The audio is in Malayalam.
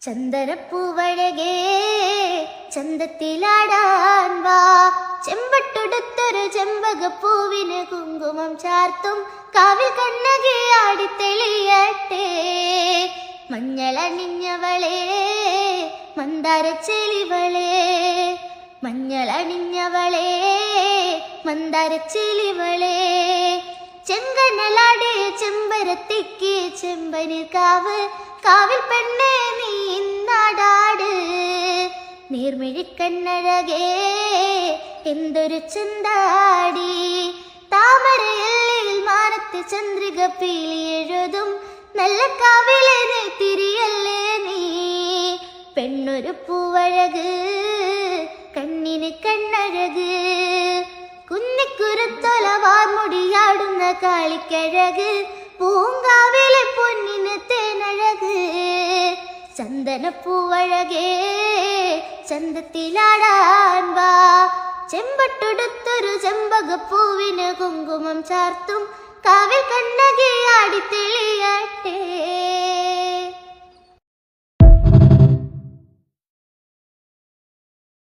ചന്ദനപ്പൂവഴകേ ചന്തത്തിലാടാൻ വാ, ചെമ്പട്ടൊടുത്തൊരു ചെമ്പകപ്പൂവിന് കുങ്കുമം ചാർത്തും കാവിൽ കണ്ണകിയാടി തെളിയട്ടെ. മഞ്ഞളണിഞ്ഞവളേ മന്ദാരച്ചെളിവളേ, മഞ്ഞളണിഞ്ഞവളേ മന്ദാരച്ചെളിവളേ, ചെങ്കനലാടിയ ചെമ്പരത്തിക്ക് ചെമ്പനിൽ കാവ്, കാവിൽ പെണ്ണേ നീ നാടാട്. നീർമിഴിക്കണ്ണഴകേ എന്തൊരു ചന്താടി, താമരയല്ലിൽ മാനത്ത് ചന്ദ്രിക പീലി എഴുതും നല്ല കാവിലെ നീ തിരിയല്ലേ നീ. പെണ്ണൊരു പൂവഴക് കണ്ണിന് കണ്ണഴക്, കുന്നിക്കുരുത്തൊല വാർമുടിയാടുന്ന കാളിക്കഴക്, പൂങ്കാവിലെ പൊന്നിന് തേനഴക്. ചന്ദനപ്പൂവഴകേ ചന്തത്തിലാടാൻ വാ, ചെമ്പട്ടൊടുത്തൊരു ചെമ്പകപ്പൂവിന് കുങ്കുമം ചാർത്തും കാവിൽ കണ്ണകിയാടി തെളിയട്ടെ.